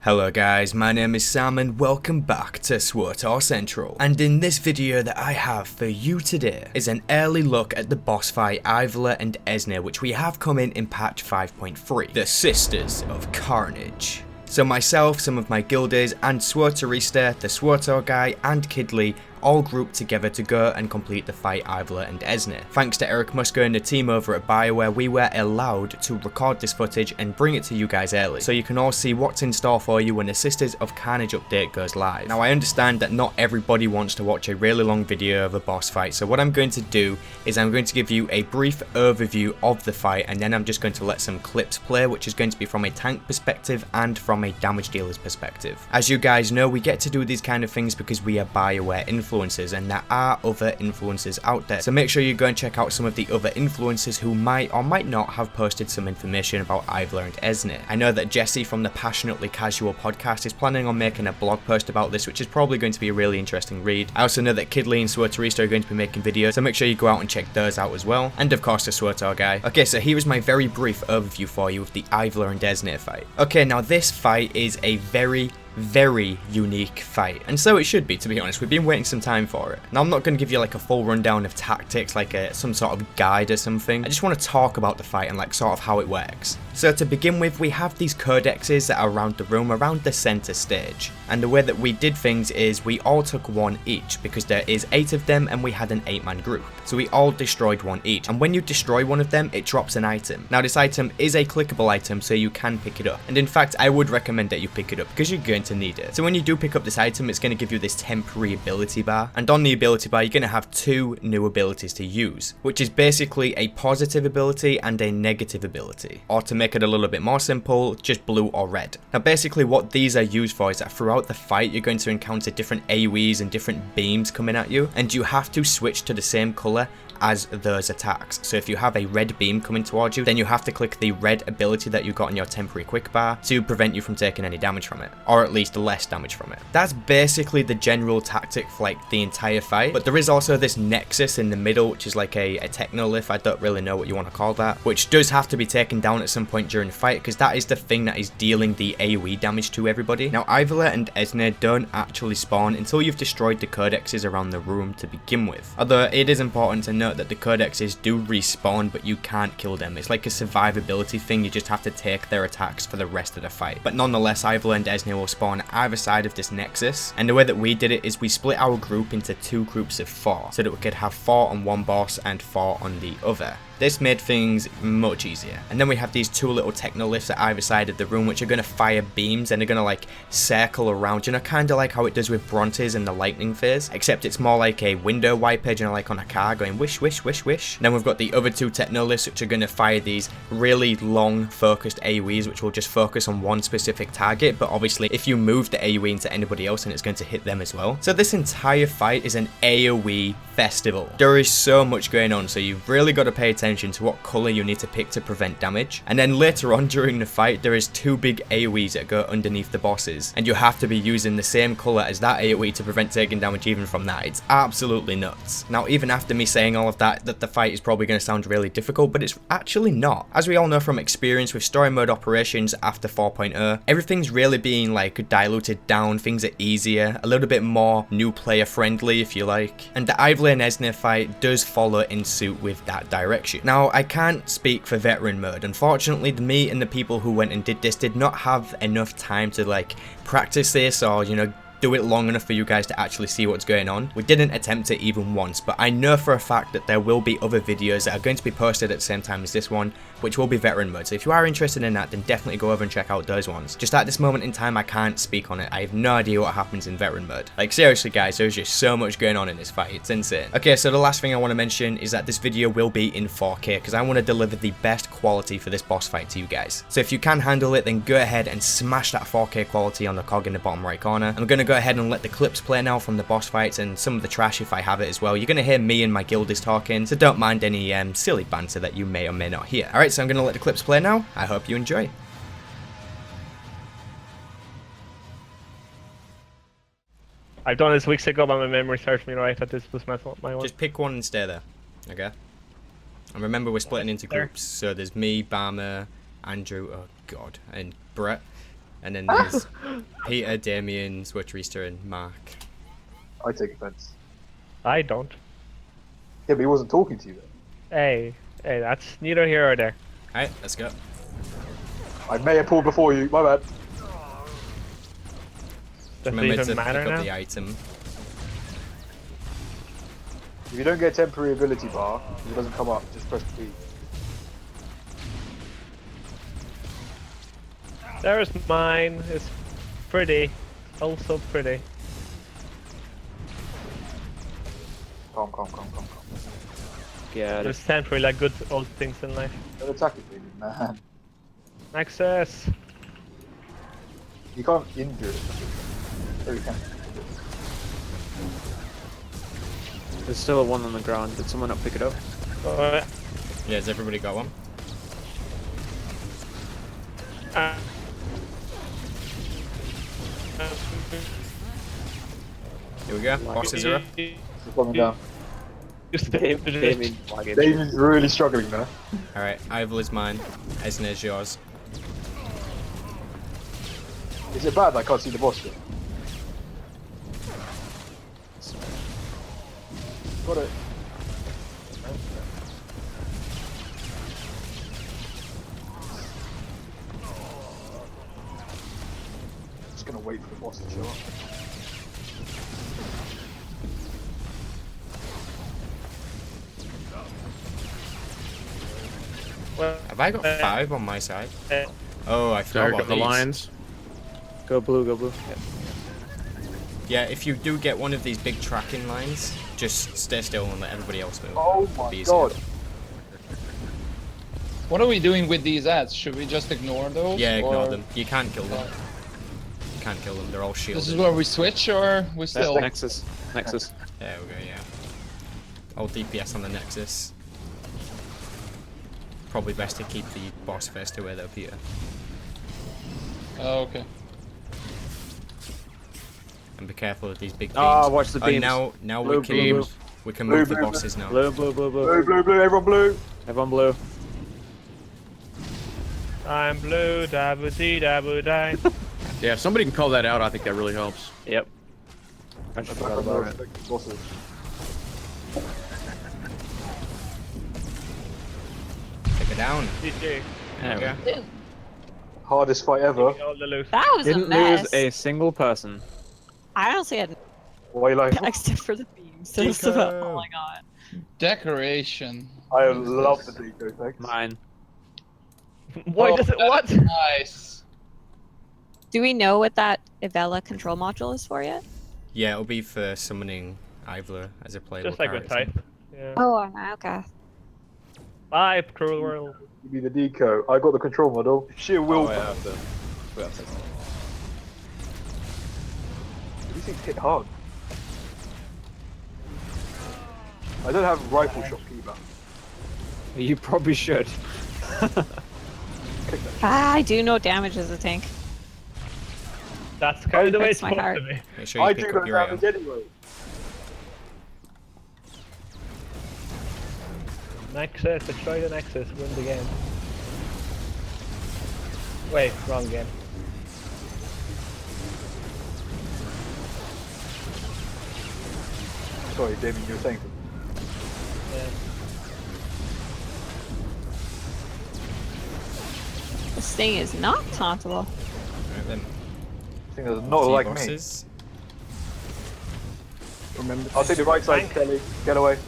Hello guys, my name is Sam and welcome back to SWTOR Central. And in this video that I have for you today is an early look at the boss fight Aivela and Esne, which we have come in patch 5.3, the Sisters of Carnage. So myself, some of my guildies, and SWTORista, the SWTOR guy, and Kidley all grouped together to go and complete the fight Aivela and Esne. Thanks to Eric Musker and the team over at BioWare, we were allowed to record this footage and bring it to you guys early, so you can all see what's in store for you when the Sisters of Carnage update goes live. Now I understand that not everybody wants to watch a really long video of a boss fight, so what I'm going to do is I'm going to give you a brief overview of the fight, and then I'm just going to let some clips play, which is going to be from a tank perspective and from a damage dealer's perspective. As you guys know, we get to do these kind of things because we are BioWare influencers, and there are other influencers out there, so make sure you go and check out some of the other influencers who might or might not have posted some information about Aivela and Esne. I know that Jesse from the Passionately Casual podcast is planning on making a blog post about this, which is probably going to be a really interesting read. I also know that Kidley and SWTORista are going to be making videos, so make sure you go out and check those out as well, and of course the SWTOR guy. Okay, so here is my very brief overview for you of the Aivela and Esne fight. Okay, now this fight is a very unique fight, and so it should be, to be honest. We've been waiting some time for it. Now I'm not going to give you like a full rundown of tactics, like some sort of guide or something. I just want to talk about the fight and like sort of how it works. So to begin with, we have these codexes that are around the room, around the center stage, and the way that we did things is we all took one each, because there is 8 of them and we had an 8-man group, so we all destroyed one each, and when you destroy one of them it drops an item. Now this item is a clickable item, so you can pick it up, and in fact I would recommend that you pick it up because you're going to need it. So when you do pick up this item, it's going to give you this temporary ability bar, and on the ability bar you're going to have 2 new abilities to use, which is basically a positive ability and a negative ability, or to make it a little bit more simple, just blue or red. Now basically what these are used for is that throughout the fight you're going to encounter different AoEs and different beams coming at you, and you have to switch to the same color as those attacks. So if you have a red beam coming towards you, then you have to click the red ability that you got in your temporary quick bar to prevent you from taking any damage from it, or at least less damage from it. That's basically the general tactic for like the entire fight, but there is also this nexus in the middle, which is like a technolith, I don't really know what you want to call that, which does have to be taken down at some point during the fight, because that is the thing that is dealing the AoE damage to everybody. Now Aivela and Esne don't actually spawn until you've destroyed the codexes around the room to begin with, although it is important to note that the codexes do respawn, but you can't kill them. It's like a survivability thing, you just have to take their attacks for the rest of the fight. But nonetheless, Aivela and Esne will spawn either side of this nexus, and the way that we did it is we split our group into 2 groups of 4, so that we could have 4 on one boss and 4 on the other. This made things much easier. And then we have these 2 little technoliths at either side of the room, which are going to fire beams, and they're going to like circle around, you know, kind of like how it does with Brontes in the lightning phase, except it's more like a window wiper, you know, like on a car going wish, wish, wish, wish. And then we've got the other 2 technoliths, which are going to fire these really long focused AoEs, which will just focus on one specific target, but obviously if you move the AoE into anybody else, then it's going to hit them as well. So this entire fight is an AoE festival. There is so much going on, so you've really got to pay attention to what color you need to pick to prevent damage. And then later on during the fight, there is 2 big AoEs that go underneath the bosses, and you have to be using the same color as that AoE to prevent taking damage even from that. It's absolutely nuts. Now even after me saying all of that the fight is probably going to sound really difficult, but it's actually not. As we all know from experience with story mode operations after 4.0, everything's really being like diluted down, things are easier, a little bit more new player friendly if you like, and the Aivela and Esne fight does follow in suit with that direction. Now I can't speak for veteran mode. Unfortunately, me and the people who went and did this did not have enough time to like practice this, or you know, do it long enough for you guys to actually see what's going on. We didn't attempt it even once, but I know for a fact that there will be other videos that are going to be posted at the same time as this one, which will be veteran mode. So if you are interested in that, then definitely go over and check out those ones. Just at this moment in time, I can't speak on it. I have no idea what happens in veteran mode. Like seriously guys, there's just so much going on in this fight, it's insane. Okay, so the last thing I want to mention is that this video will be in 4K, because I want to deliver the best quality for this boss fight to you guys. So if you can handle it, then go ahead and smash that 4K quality on the cog in the bottom right corner. I'm going to go ahead and let the clips play now from the boss fights, and some of the trash if I have it as well. You're going to hear me and my guildies talking, so don't mind any silly banter that you may or may not hear. Alright, so I'm going to let the clips play now. I hope you enjoy. I've done this weeks ago, but my memory serves me right that this was my one. Just pick one and stay there, okay? And remember, we're splitting into groups, so there's me, Barmer, Andrew, oh god, and Brett. And then there's Peter, Damien, SWTOR, and Mark. I take offense. I don't. Yeah, but he wasn't talking to you though. Hey, that's neither here or there. Alright, let's go. I may have pulled before you, my bad. Does it Remember to even pick matter up now? the item. If you don't get a temporary ability bar, if it doesn't come up, just press P. There's mine. It's pretty. Also pretty. Calm. Get it. There's temporary like good old things in life. Don't attack it, baby, man. Access. You can't injure it. Or you can. There's still one on the ground. Did someone not pick it up? Alright. Yeah, has everybody got one? Here we go. Bosses are up. It's coming down. Damien flagging. Damon's really struggling now. Alright, Aivela's mine. Esne's yours. Is it bad I can't see the boss yet? Got it. Just gonna wait for the boss to show up. Well, Have I got 5 on my side? Oh, I forgot Sorry, about got the these. lions. Go blue, go blue. Yep. Yeah, if you do get one of these big tracking lines, just stay still and let everybody else move. Oh It'll my be easier. god. What are we doing with these ads? Should we just ignore those? Yeah, ignore or- them. You can't kill them. You can't kill them, they're all shielded. This is where we switch, or we still? Nexus. Nexus. There we go, yeah. All DPS on the Nexus. Probably best to keep the boss first away though, Peter. Oh, okay. And be careful of these big beams. Ah, watch the Oh, beams. now Blue, we can blue, move. We can Blue, move the blue, bosses now. Blue, blue, blue, blue. Blue, everyone blue. Everyone blue. I'm blue, dabba dee dabba die. Yeah, if somebody can call that out, I think that really helps. Yep. I just forgot about it. Bosses. Take it down. GG. There we go. Hardest fight ever. All the loot. That was Didn't a mess. lose a single person. I honestly had Why you like? except for the beams. So that's about all I got. Decoration. I love the deco, thanks. Mine. Why does it what? that's Nice. Do we know what that Aivela control module is for yet? Yeah, it'll be for summoning Aivela as a playable Just like with character. type. Yeah. Oh, okay. Bye, cruel world. Give me the deco. I got the control model. Sheer will. These things hit hard. I don't have rifle shot either. You probably should. I do know damage as a tank. That's kind of the way it's Breaks my supposed heart. to be. Make sure you I pick do up no your item. damage anyway. Nexus, destroy the Nexus, win the game. Wait, wrong game. Sorry, Damien, you were saying something. Yeah. This thing is not tauntable. Right then. I think there's not Few like bosses. me. I'll take the right side, Kelly. Get away.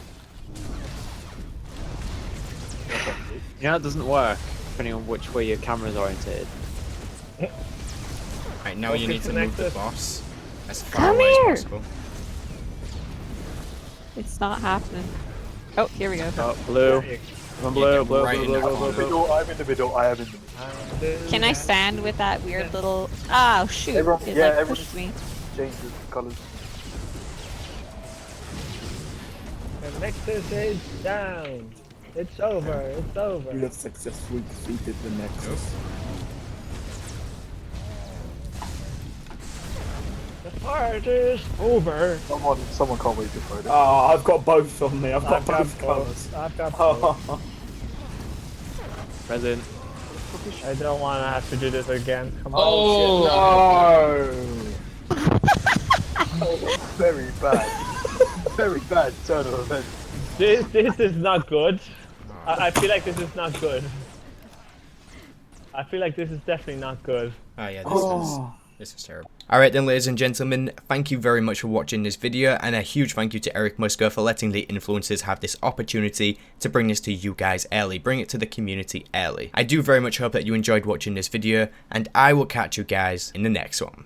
You know, it doesn't work depending on which way your camera's oriented. Right, now you need to move the Nexus. boss as far Come away here! as possible. It's not happening. Oh, here we go. Oh, blue. Everyone blue, get blue, right blue, in blue, that blue, corner. blue, blue. I'm in the middle. I am in the middle. Can I stand with that weird little... Oh, shoot. Everyone- It yeah, like everyone- pushed me. Change the colours. The Nexus is down. It's over. It's over. You have successfully defeated the Nexus. The fight is over. Someone can't wait to fight it. Ah, I've got both on me. I've got I've got both colours. both. I've got both. Present. position. I don't want to have to do this again. Come on. Oh, No! Very bad. Very bad turn of events. This is not good. I feel like this is not good. I feel like this is definitely not good. Oh yeah, this is terrible. Alright then, ladies and gentlemen, thank you very much for watching this video, and a huge thank you to Eric Musker for letting the influencers have this opportunity to bring this to you guys early, bring it to the community early. I do very much hope that you enjoyed watching this video, and I will catch you guys in the next one.